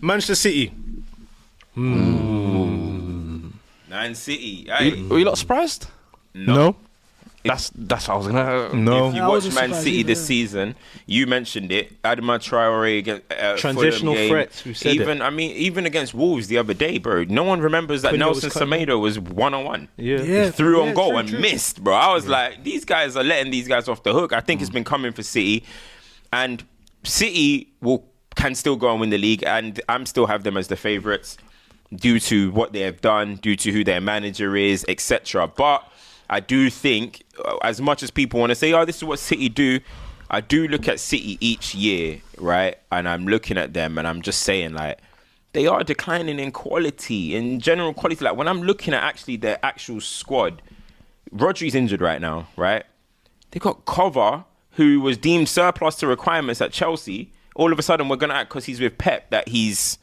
Manchester City. Man City. Were you not surprised? No. That's what I was gonna. No. If you watch Man City this season, you mentioned it. Adama Traore against Transitional Fulham game. threats. We said even against Wolves the other day, bro. No one remembers that Cunha Nelson was cutting. Semedo was 1-on-1. Yeah. He threw on goal true, and true. missed, bro. I was like, these guys are letting these guys off the hook. I think it's been coming for City, and City can still go and win the league, and I'm still have them as the favourites due to what they have done, due to who their manager is, etc. But I do think, as much as people want to say, oh, this is what City do, I do look at City each year, right? And I'm looking at them and I'm just saying, like, they are declining in quality, in general quality. Like, when I'm looking at actually their actual squad, Rodri's injured right now, right? They got Cover, who was deemed surplus to requirements at Chelsea. All of a sudden, we're going to act because he's with Pep that he's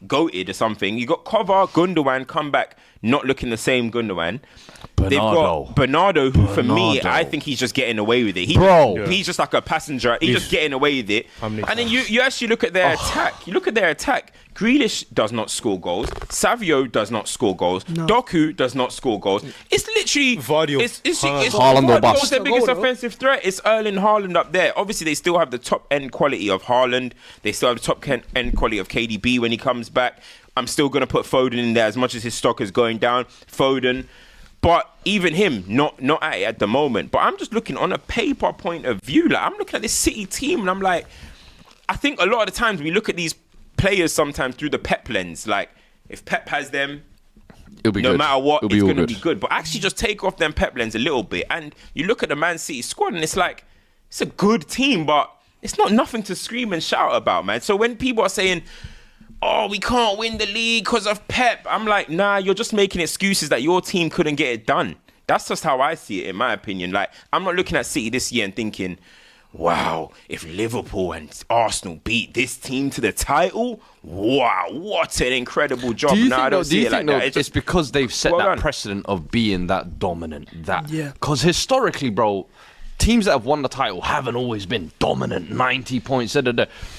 goated or something. You got Cover, Gundogan come back, not looking the same Gundogan. They've got Bernardo, who for me, I think he's just getting away with it. He's just like a passenger. He's just getting away with it. And then you actually look at their attack. You look at their attack. Grealish does not score goals. Savio does not score goals. No. Doku does not score goals. It's literally Vardy. It's Haaland or bust. their biggest Goal, though. offensive threat. It's Erling Haaland up there. Obviously, they still have the top end quality of Haaland. They still have the top end quality of KDB when he comes back. I'm still going to put Foden in there as much as his stock is going down. Foden. But even him, not at it at the moment. But I'm just looking on a paper point of view. Like, I'm looking at this City team and I'm like, I think a lot of the times we look at these players sometimes through the Pep lens. Like, if Pep has them, It'll be no good. matter what, It'll it's all going to be good. But actually just take off them Pep lens a little bit. And you look at the Man City squad and it's like, it's a good team, but it's not nothing to scream and shout about, man. So when people are saying, oh, we can't win the league because of Pep, I'm like, nah, you're just making excuses that your team couldn't get it done. That's just how I see it, in my opinion. Like, I'm not looking at City this year and thinking, wow, if Liverpool and Arsenal beat this team to the title, wow, what an incredible job. Do you I think, don't see it like that. it's because they've set Well that done. precedent of being that dominant? Yeah. Because historically, bro, teams that have won the title haven't always been dominant, 90 points.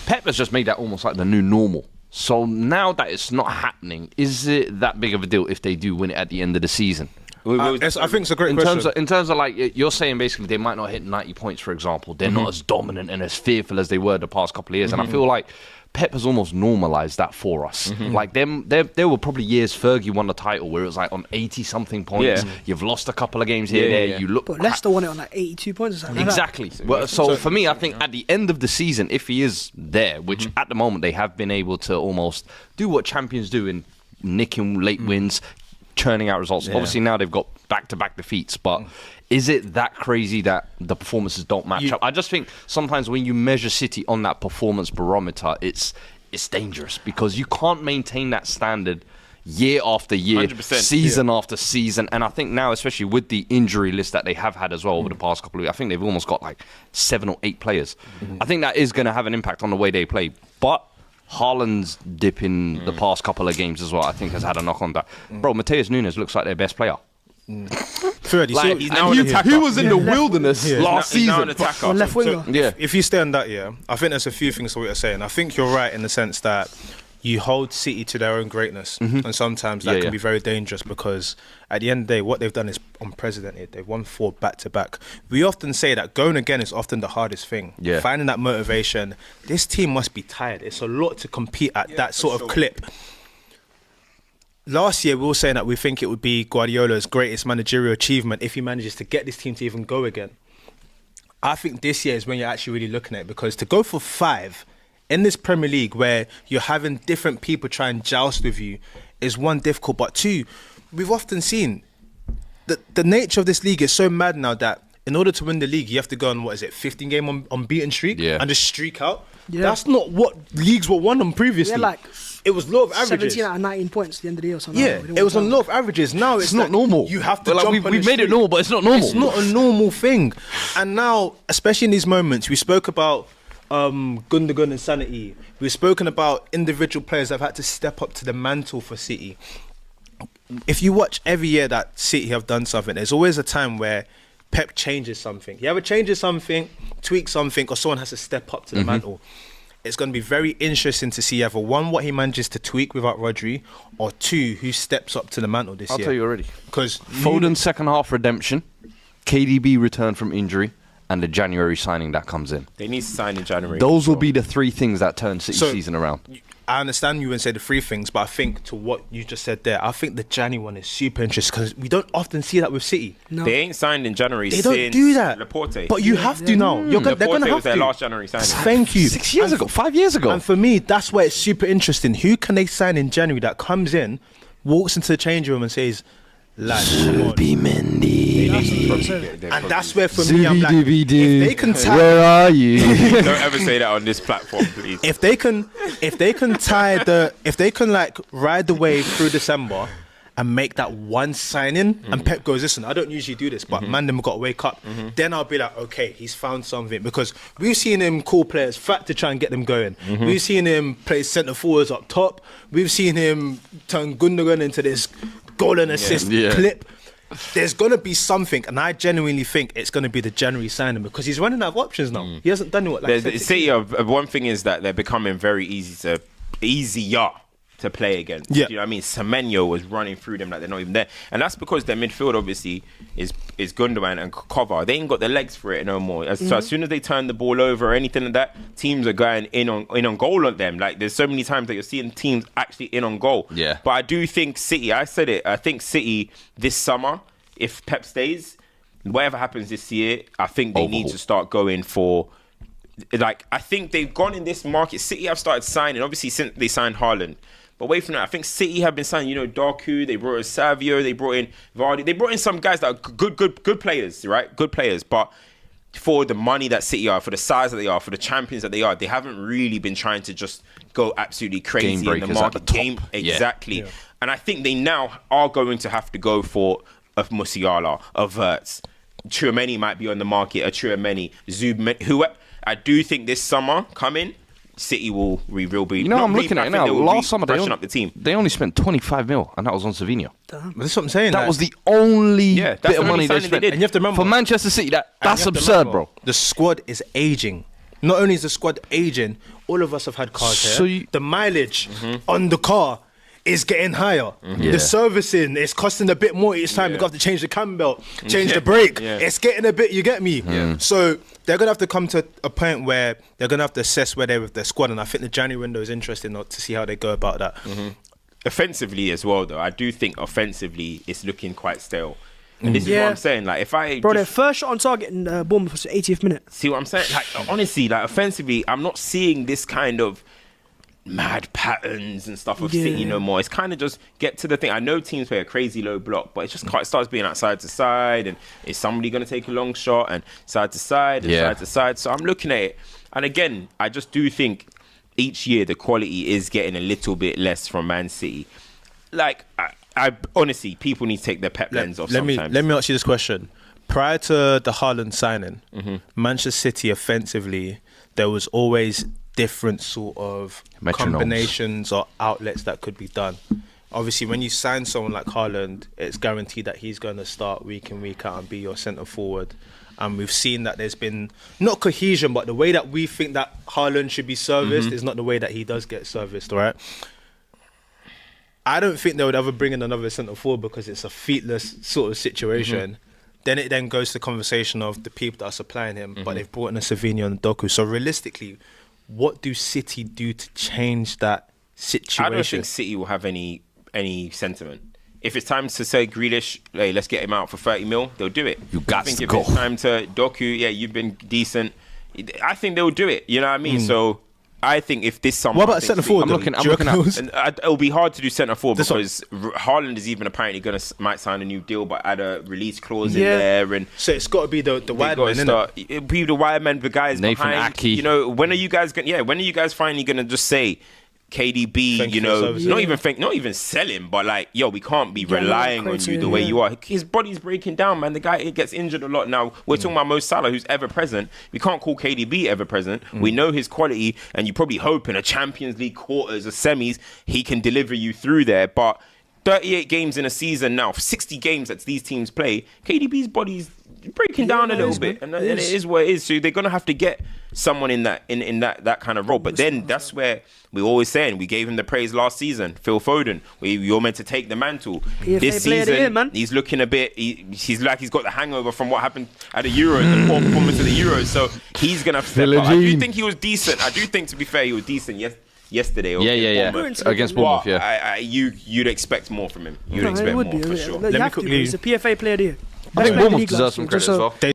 Pep has just made that almost like the new normal. So now that it's not happening, is it that big of a deal if they do win it at the end of the season? I think it's a great question. In terms of like, you're saying basically they might not hit 90 points, for example. They're not as dominant and as fearful as they were the past couple of years. And I feel like Pep has almost normalised that for us. Like, there were probably years Fergie won the title where it was like on 80-something points. Yeah. You've lost a couple of games here and there. Yeah. You look But Leicester won it on like 82 points or something. Exactly. Well, so for me, I think at the end of the season, if he is there, which at the moment they have been able to almost do what champions do in nicking late wins, churning out results. Obviously now they've got back-to-back defeats, but is it that crazy that the performances don't match up? I just think sometimes when you measure City on that performance barometer, it's dangerous because you can't maintain that standard year after year, 100%, season after season. And I think now, especially with the injury list that they have had as well over the past couple of weeks, I think they've almost got like 7 or 8 players. I think that is going to have an impact on the way they play. But Haaland's dip in the past couple of games as well, I think, has had a knock on that. Bro, Mateus Nunes looks like their best player. Fred, He's now an attacker. He was in the wilderness last He's now season. an attacker. Or left winger. if you stay on that, I think there's a few things to what you're saying. I think you're right in the sense that you hold City to their own greatness, and sometimes that can be very dangerous because at the end of the day, what they've done is unprecedented. They've won 4 back-to-back. We often say that going again is often the hardest thing. Finding that motivation. This team must be tired. It's a lot to compete at that sort of clip. Last year, we were saying that we think it would be Guardiola's greatest managerial achievement if he manages to get this team to even go again. I think this year is when you're actually really looking at it, because to go for 5 in this Premier League where you're having different people try and joust with you is one, difficult, but 2, we've often seen that the nature of this league is so mad now that in order to win the league, you have to go on, 15-game unbeaten streak and just streak out. That's not what leagues were won on previously. Like it was law of averages. 17 out of 19 points at the end of the year or something. It was on law of averages. Now it's not like normal. You have to Like, jump on we've the made it streak. normal, but it's not normal. It's not a normal thing. And now, especially in these moments, we spoke about Gundogan and Sanity. We've spoken about individual players that have had to step up to the mantle for City. If you watch every year that City have done something, there's always a time where Pep changes something. He either changes something, tweaks something, or someone has to step up to the mantle. it's going to be very interesting to see either one, what he manages to tweak without Rodri, or two, who steps up to the mantle this I'll year. tell you already. Because Foden's second half redemption, KDB return from injury, and the January signing that comes in. They need to sign in January. Those will be the three things that turn City So- season around. I understand you wouldn't say the three things, but I think to what you just said there, I think the January one is super interesting because we don't often see that with City. No. They ain't signed in January. They don't since do that. Laporte. But you have to now. They're going Laporte to have was their to. last January signing. Thank you. 6 years And ago, 5 years ago. And for me, that's where it's super interesting. Who can they sign in January that comes in, walks into the change room and says, lads, come on. And that's where for me, I'm like, if they can tie, Where are you? Don't ever say that on this platform, please. if they can like ride the wave through December and make that one signing, and Pep goes, listen, I don't usually do this, but man, them got to wake up. Then I'll be like, okay, he's found something, because we've seen him call players fat to try and get them going. We've seen him play centre forwards up top. We've seen him turn Gundogan into this goal and assist clip. There's going to be something, and I genuinely think it's going to be the January signing because he's running out of options now. He hasn't done what like City. One thing is that they're becoming very easier to play against. Yeah. You know what I mean? Semenyo was running through them like they're not even there. And that's because their midfield obviously is Gundogan and Kovar. They ain't got the legs for it no more. So as soon as they turn the ball over or anything like that, teams are going in on goal on them. Like there's so many times that you're seeing teams actually in on goal. Yeah. But I do think City, I said it, I think City this summer, if Pep stays, whatever happens this year, I think they need to start going for, like, I think they've gone in this market. City have started signing, obviously since they signed Haaland. But away from that, I think City have been signing, Doku, they brought in Savio, they brought in Vardy, they brought in some guys that are good players, right? Good players. But for the money that City are, for the size that they are, for the champions that they are, they haven't really been trying to just go absolutely crazy in the breakers market. at the top. Exactly. Yeah. And I think they now are going to have to go for a Musiala, a Wirtz. Tchouameni might be on the market, a Tchouameni, Zub, who I do think this summer coming, City will rebuild. I'm looking at it now. Last summer, up the team. they only spent 25 mil, and that was on Savinho. That's what I'm saying. That like, was the only that's bit the of only money they signing they spent. did. And you have to remember, For Manchester City, that's and you have to absurd, remember, bro. The squad is aging. Not only is the squad aging, all of us have had cars So here. you- The mileage on the car is getting higher. Yeah. The servicing is costing a bit more each time. You've got to change the cam belt, change the brake. Yeah. It's getting a bit, you get me? So they're going to have to come to a point where they're going to have to assess where they're with their squad. And I think the January window is interesting to see how they go about that. Offensively as well, though, I do think offensively it's looking quite stale. And this is what I'm saying. Like, if I Bro, their just first shot on target in Bournemouth was the 80th minute. see what I'm saying, like honestly, like offensively, I'm not seeing this kind of mad patterns and stuff of City no more. It's kind of just get to the thing. I know teams play a crazy low block, but it just quite starts being like side to side, and is somebody going to take a long shot and side to side and side to side. So I'm looking at it, and again, I just do think each year the quality is getting a little bit less from Man City. Like, I honestly, people need to take their pep lens off sometimes. Let me ask you this question. Prior to the Haaland signing, Manchester City offensively, there was always different sort of Metronomes. combinations or outlets that could be done. Obviously, when you sign someone like Haaland, it's guaranteed that he's going to start week in, week out and be your centre forward. And we've seen that there's been not cohesion, but the way that we think that Haaland should be serviced is not the way that he does get serviced, right? I don't think they would ever bring in another centre forward because it's a feetless sort of situation. Then it then goes to the conversation of the people that are supplying him, but they've brought in a Savinho and Doku. So realistically, what do City do to change that situation? I don't think City will have any sentiment. If it's time to say Grealish, hey, let's get him out for 30 mil, they'll do it. You got I think to if go. it's time to Doku, yeah, you've been decent. I think they'll do it. You know what I mean? So I think if this summer, What about I think centre City- forward? I'm though? looking- Do I'm you looking reckon at- it was- And it'll be hard to do centre forward This one- because Haaland is even apparently might sign a new deal, but add a release clause in Yeah. there, and So it's got to be the they wide got man, to innit? start. It'll be the wide man, the guys Nathan behind. Aki. You know, when are you guys gonna? Yeah, when are you guys finally gonna just say KDB? Thank You you for know, service. not even sell him, but like, yo, we can't be Yeah, relying on criteria, you the way yeah. you are. His body's breaking down, man. The guy gets injured a lot now. We're talking about Mo Salah, who's ever present. We can't call KDB ever present. We know his quality, and you probably hope in a Champions League quarters or semis he can deliver you through there, but 38 games in a season now, 60 games that these teams play. KDB's body's breaking down a little bit, and it is what it is. So they're gonna have to get someone in that kind of role. But then that's where we're always saying we gave him the praise last season. Phil Foden, you're meant to take the mantle. This season, he's looking a bit. He's like he's got the hangover from what happened at the Euros, the poor performance of the Euros. So he's gonna have to step up. I do think he was decent. I do think, to be fair, he was decent. Yesterday. Yeah. Against Bournemouth, yeah. You'd expect more from him. You'd expect more for sure. Let me quickly. He's a PFA player of the year. I think Bournemouth deserves some credit as well.